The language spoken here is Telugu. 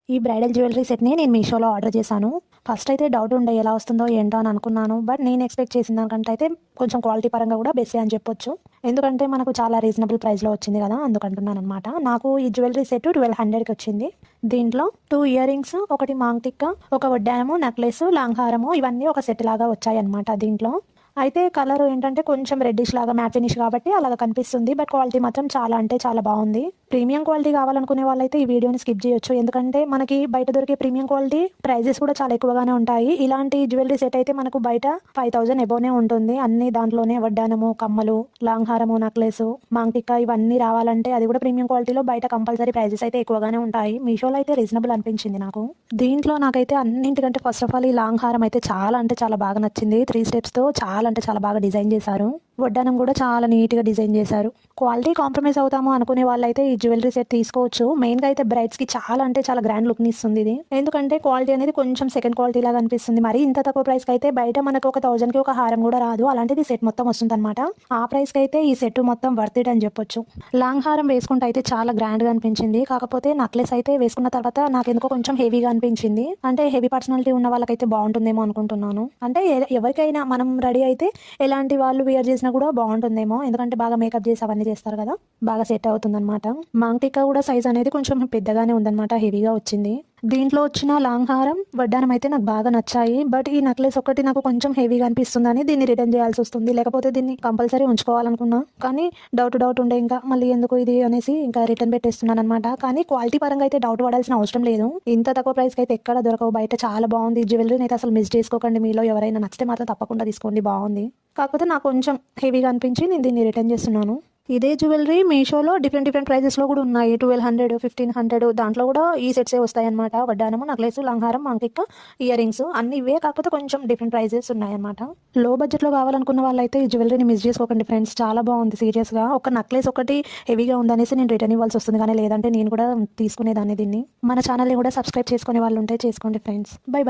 ఈ బ్రైడల్ జ్యువెలరీ సెట్‌ని నేను మీషోలో ఆర్డర్ చేశాను. ఫస్ట్ అయితే డౌట్ ఉండే ఎలా వస్తుందో ఏంటో అని అనుకున్నాను. బట్ నేను ఎక్స్‌పెక్ట్ చేసిన దానికంటే అయితే కొంచెం క్వాలిటీ పరంగా కూడా బెస్టే అని చెప్పొచ్చు. ఎందుకంటే మనకు చాలా రీజనబుల్ ప్రైస్‌లో వచ్చింది కదా! అందుకంటున్నాననమాట. నాకు ఈ జ్యువెలరీ సెట్ 1200కి వచ్చింది. దీంట్లో 2 ఇయర్ రింగ్స్, ఒకటి మాంగ్ టిక్కా, ఒక వడ్డానము, నెక్లెస్, లాంగ్ హారము ఇవన్నీ ఒక సెట్ లాగా వచ్చాయన్నమాట దీంట్లో. అయితే కలర్ ఏంటంటే కొంచెం రెడ్డిష్ లాగా మ్యాట్ ఫినిష్ కాబట్టి అలాగా కనిపిస్తుంది. బట్ క్వాలిటీ మాత్రం చాలా అంటే చాలా బాగుంది. ప్రీమియం క్వాలిటీ కావాలనుకునే వాళ్ళైతే ఈ వీడియోని స్కిప్ చేయొచ్చు. ఎందుకంటే మనకి బయట దొరికే ప్రీమియం క్వాలిటీ ప్రైజెస్ కూడా చాలా ఎక్కువగానే ఉంటాయి. ఇలాంటి జ్యువెలరీ సెట్ అయితే మనకు బయట 5000 ఎబోనే ఉంటుంది. అన్ని దాంట్లోనే వడ్డానము, కమ్మలు, లాంగ్ హారము, నెక్లెస్, మాంగ్ టిక్కా ఇవన్నీ రావాలంటే అది కూడా ప్రీమియం క్వాలిటీలో బయట కంపల్సరీ ప్రైజెస్ అయితే ఎక్కువగానే ఉంటాయి. మీషోలో అయితే రీజనబుల్ అనిపించింది నాకు. దీంట్లో నాకైతే అన్నింటికంటే ఫస్ట్ ఆఫ్ ఆల్ ఈ లాంగ్ హారం అయితే చాలా అంటే చాలా బాగా నచ్చింది. 3 స్టెప్స్‌తో చాలా అంటే చాలా బాగా డిజైన్ చేశారు. వడ్డానం కూడా చాలా నీట్‌గా డిజైన్ చేశారు. క్వాలిటీ కాంప్రమైజ్ అవుతాము అనుకునే వాళ్ళైతే ఈ జ్యువెలరీ సెట్ తీసుకోవచ్చు. మెయిన్‌గా అయితే బ్రైడ్స్‌కి చాలా అంటే చాలా గ్రాండ్ లుక్‌ని ఇస్తుంది ఇది. ఎందుకంటే క్వాలిటీ అనేది కొంచెం సెకండ్ క్వాలిటీ లాగా అనిపిస్తుంది. మరి ఇంత తక్కువ ప్రైస్‌కి అయితే బయట మనకు ఒక 1000కి ఒక హారం కూడా రాదు. అలాంటిది సెట్ మొత్తం వస్తుందన్నమాట. ఆ ప్రైస్‌కి అయితే ఈ సెట్ మొత్తం వర్త్ ఇట్ అని చెప్పొచ్చు. లాంగ్ హారం వేసుకుంటే అయితే చాలా గ్రాండ్‌గా అనిపించింది. కాకపోతే నెక్లెస్ అయితే వేసుకున్న తర్వాత నాకెందుకో కొంచెం హెవీగా అనిపించింది. అంటే హెవీ పర్సనాలిటీ ఉన్న వాళ్ళకైతే బాగుంటుందేమో అనుకుంటున్నాను. అంటే ఎవరికైనా మనం రెడీ అయితే ఎలాంటి వాళ్ళు వేర్ చేసినా కూడా బాగుంటుందేమో. ఎందుకంటే బాగా మేకప్ చేసి అవన్నీ చేస్తారు కదా! బాగా సెట్ అవుతుందన్నమాట. మాంగ్ టిక్కా కూడా సైజ్ అనేది కొంచెం పెద్దగానే ఉందన్నమాట. హెవీగా వచ్చింది. దీంట్లో వచ్చిన లాంగ్ హారం, వడ్డానం అయితే నాకు బాగా నచ్చాయి. బట్ ఈ నెక్లెస్ ఒకటి నాకు కొంచెం హెవీగా అనిపిస్తుందని దీన్ని రిటర్న్ చేయాల్సి వస్తుంది. లేకపోతే దీన్ని కంపల్సరీ ఉంచుకోవాలనుకున్నా. కానీ డౌట్ ఉండే ఇంకా మళ్ళీ ఎందుకు ఇది అనేసి ఇంకా రిటర్న్ పెట్టేస్తున్నాను అనమాట. కానీ క్వాలిటీ పరంగా అయితే డౌట్ పడాల్సిన అవసరం లేదు. ఇంత తక్కువ ప్రైస్‌కి అయితే ఎక్కడ దొరకవు బయట. చాలా బాగుంది. ఈ జ్యువెలరీని అయితే అసలు మిస్ చేసుకోకండి. మీలో ఎవరైనా నచ్చితే మాత్రం తప్పకుండా తీసుకోండి. బాగుంది. కాకపోతే నాకు కొంచెం హెవీగా అనిపించి నేను దీన్ని రిటర్న్ చేస్తున్నాను. ఇదే జ్యువెలరీ మీషోలో డిఫరెంట్ ప్రైజెస్‌లో కూడా ఉన్నాయి. 1200, 1500 దాంట్లో కూడా ఈ సెట్సే వస్తాయన్నమాట. వడ్డానము, నెక్లెస్, లంగారం, మాంగ్ ఇయర్ రింగ్స్ అన్నీ ఇవే. కాకపోతే కొంచెం డిఫరెంట్ ప్రైజెస్ ఉన్నాయన్నమాట. లో బడ్జెట్‌లో కావాలనుకున్న వాళ్ళైతే ఈ జ్యువెలరీని మిస్ చేసుకోకండి ఫ్రెండ్స్. చాలా బాగుంది సీరియస్‌గా. ఒక నెక్లెస్ ఒకటి హెవీగా ఉందనేసి నేను రిటర్న్ ఇవ్వాల్సి వస్తుంది. కానీ లేదంటే నేను కూడా తీసుకునేదాన్ని దీన్ని. మన ఛానల్‌ని కూడా సబ్స్క్రైబ్ చేసుకునే వాళ్ళు ఉంటే చేసుకోండి ఫ్రెండ్స్. బై.